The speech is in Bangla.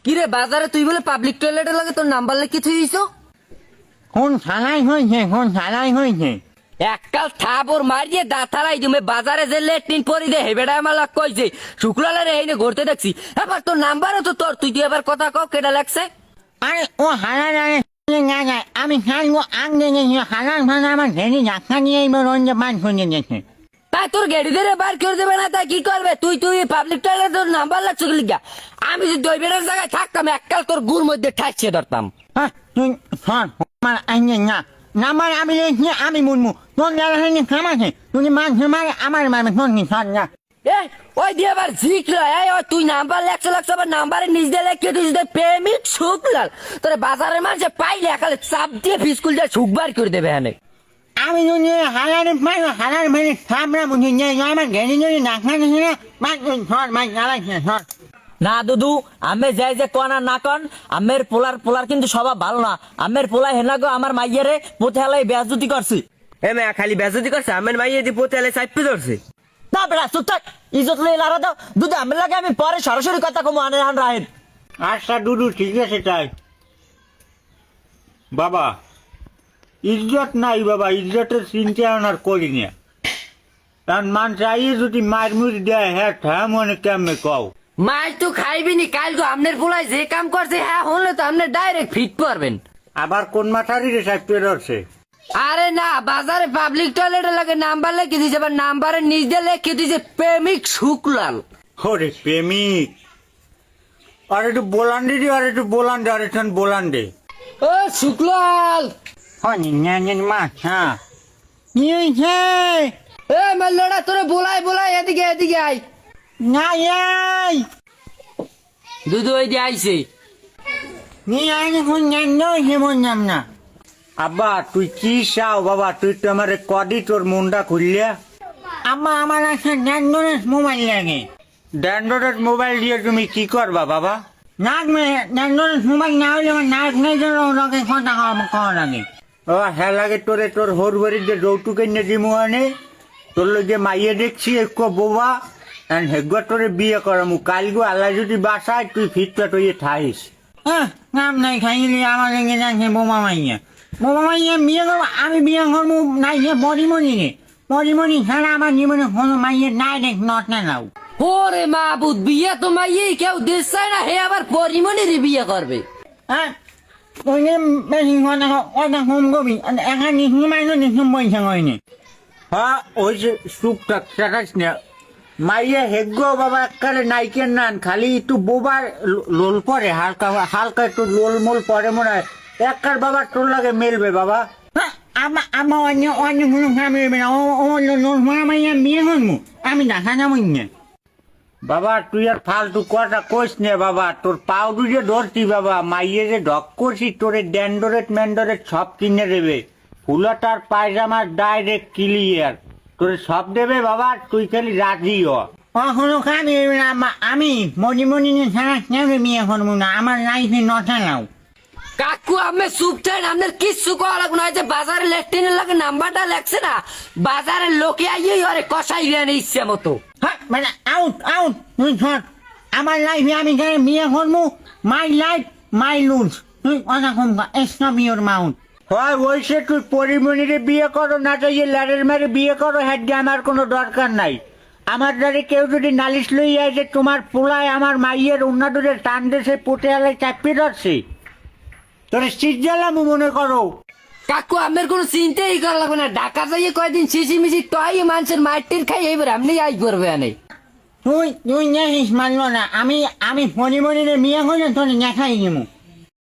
কিরে বাজারে তুই বলে পাবলিক টয়লেটের লাগে তোর নাম্বার লেখি থুইছো? কোন থানায় হয়েছে এককাল থাপর মারিয়ে দাঁতালাই তুমি বাজারে যে লেট্রিন পরি দে হেবেডা আমার লাগ কইছে শুক্লালে রে এইনে ঘুরতে দেখছি। এবার তোর নাম্বারও তো তোর, তুই এবার কথা কও কেডা লাগছে? আরে ও হারান না যায় আমি খাইবো আগে গেছি হারান ভাঙা আমার ঘেরি ধাক্কা নিয়ে এবার অন্য বান শুনে গেছে। তাই তোর গেড়ি ধরে বার করে দেবে না, তাই কি করবে? তুই পাবলিক টয়লেট তোর নাম্বার লাগছে কি লিগা? আমি যদি ওই বেটার জায়গায় থাকতাম এককাল তোর গুড় মধ্যে ঠাইছে ধরতাম। হ্যাঁ তুই শোন আমার আইনে না নাম্বার আমি লেখছি আমি মুনমু তোর যারা হয়নি খামাছে তুই মাঝে মারে আমার মারবে তোর কি শোন না। এই ওই দিয়ে আবার ঝিকলা এই ওই তুই নাম্বার লাগছে আবার নাম্বারে নিজ দিয়ে লেখকে তুই যদি প্রেমিক শুক্লাল তোর বাজারের মানুষে পাইলে একালে চাপ দিয়ে ফিসকুল দিয়ে শুকবার করে দেবে হ্যাঁ। আমি যদি হারারে মারো হারার মেরে সামরা বুঝি নিয়ে আমার ঘেরি যদি ধাক্কা দিছি না মার শোন মার জ্বালাইছে শোন। না দুদু আমি যাই যে কন আর না কন আমের পোলার কিন্তু স্বভাব ভালো না। আমের পোলা হেনা গো আমার মাইয়ারে পোতে হেলাই বেয়াজুতি করছি। এ মেয়া খালি বেজতি করছে আমের মাইয়ে দি পোতে এলে চাইপি ধরছে। না বেড়া চুপ থাক, ইজ্জত লই লারা দাও দুদু আমের লাগে আমি পরে সরাসরি কথা কমু আনে হান রাহেন। আচ্ছা দুদু ঠিক আছে তাই বাবা ইজ্জত নাই বাবা ইজ্জতের চিন্তা আর করি না কারণ মান চাইয়ে যদি মার মুড় দেয় হ্যাঁ মনে কেমনে কও মাই তো খাইবি নি কাল গো আমনের পোলায় যে কাম করছে হ্যাঁ হলে তো আপনি ডাইরেক্ট ফিট পারবেন। আবার কোন মাথারি রে সাহেব ধরছে? আরে না বাজারে পাবলিক টয়লেটের লাগে নাম্বার লেখে দিয়েছে, এবার নাম্বারের নিচ দিয়ে লেখে দিয়েছে প্রেমিক শুক্লাল। ওরে প্রেমিক আর একটু বোলান্ডে দি আর একটু বোলান্ডে আর একটু বোলান্ডে ও শুক্লাল হনি নেন মা হ্যাঁ নিয়েছে এ মাল্লড়া তোরে বলাই এদিকে আই। না এই দুধু ওই দিয়ে আইছে। নিয়ে আইনি কোন নেন নয় হেমন নাম না আব্বা তুই কি চাও বাবা তুই তো আমার কদি তোর মনটা খুললিয়া আব্বা আমার একটা ড্যান্ডোরেট মোবাইল লাগে। ড্যান্ডোরেট মোবাইল দিয়ে তুমি কি করবা বাবা? নাক মেয়ে ড্যান্ডোরেট মোবাইল না হলে আমার নাক নেই জন্য ওনাকে কথা খাওয়া লাগে। বাবা হ্যাঁ লাগে তোরে তোর হোর বাড়ির যে যৌতুকে নিয়ে দিমু আনে তোর যে মাইয়ে দেখছি একটু বোবা হেগুয়া তোরে বিয়ে করামু কালগু আল্লাহ যদি বাসায় তুই ফিটটা তুই ঠাইস। হ্যাঁ নাম নাই খাইলি আমার লেগে যাচ্ছে বোমা মাইয়া বিয়ে করবো আমি বিয়ে করবো নাই যে পরিমণি ছাড়া আমার জীবনে কোনো মাইয়ের নাই দেখ নট না নাও। ওরে মাহবুদ বিয়ে তো মাইয়ে কেউ দেশ চায় না, হে আবার পরিমণির বিয়ে করবে। হ্যাঁ ওই যে বেশি কথা কম কবি একা নিশ্চিত মাইনো নিশ্চিত পয়সা হয়নি। হ্যাঁ ওই যে সুপটা চাটাস না মাইয়া হেগ্য বাবা এককালে নাইকের নান খালি একটু বোবার লোল পরে হালকা একটু লোল মোল পরে মনে হয় এককার বাবা তোর লাগে মেলবে বাবা। আমার অন্য কোনো মিলবে না ও লোল পরে মাইয়া বিয়ে করবো আমি দেখা যাবো না। বাবা তুই আর ফালতু কথা কোস নে বাবা তোর পাও যে ধরছি বাবা মাইয়ে যে ঢক করছি তোরে ড্যান্ডোরেট ম্যান্ডোরেট সব কিনে দেবে ফুলাটার পায়জামা ডাইরেক্ট ক্লিয়ার তোরে সব দেবে বাবা তুই খালি রাজি হ। কখনো খাবি আমি মণিমণি ছাড়া কেউ বিয়ে করবো না আমার লাইফে নটা নাও। কাকু আমি চুপ থাকেন, আপনার কিচ্ছু করা লাগবে না। যে বাজারে লেট্রিনের লাগে নাম্বারটা লেখছে না বাজারের লোকে আইয়ে ওরে কষাই রেন ইচ্ছে মতো। হ্যাঁ মানে আউট তুই ধর আমার লাইফে আমি যারা বিয়ে করবো মাই লাইফ মাই লুজ তুই কথা কম স্টপ ইউর মাউন্ট। হয় ওইসে তুই পরিমণিরে বিয়ে করো না তো ইয়ে ল্যারের মেরে বিয়ে করো হ্যাঁ আমার কোনো দরকার নাই। আমার দ্বারে কেউ যদি নালিশ লই যায় যে তোমার পোলায় আমার মাইয়ের উন্নাদুরে টান দেশে পুটে আলে চাপি ধরছে তোরে শীত জ্বালামু মনে করো। কাকু আমার কোনো চিন্তাই করা লাগবে না, ঢাকা যাইয়ে কয়দিন মিশি টয় মানুষের মাটির খাই এবার আপনি আই করবে আনে। তুই জানিস মানলো না আমি পরিমণিরে বিয়ে করে তোর দেখাই দেবো।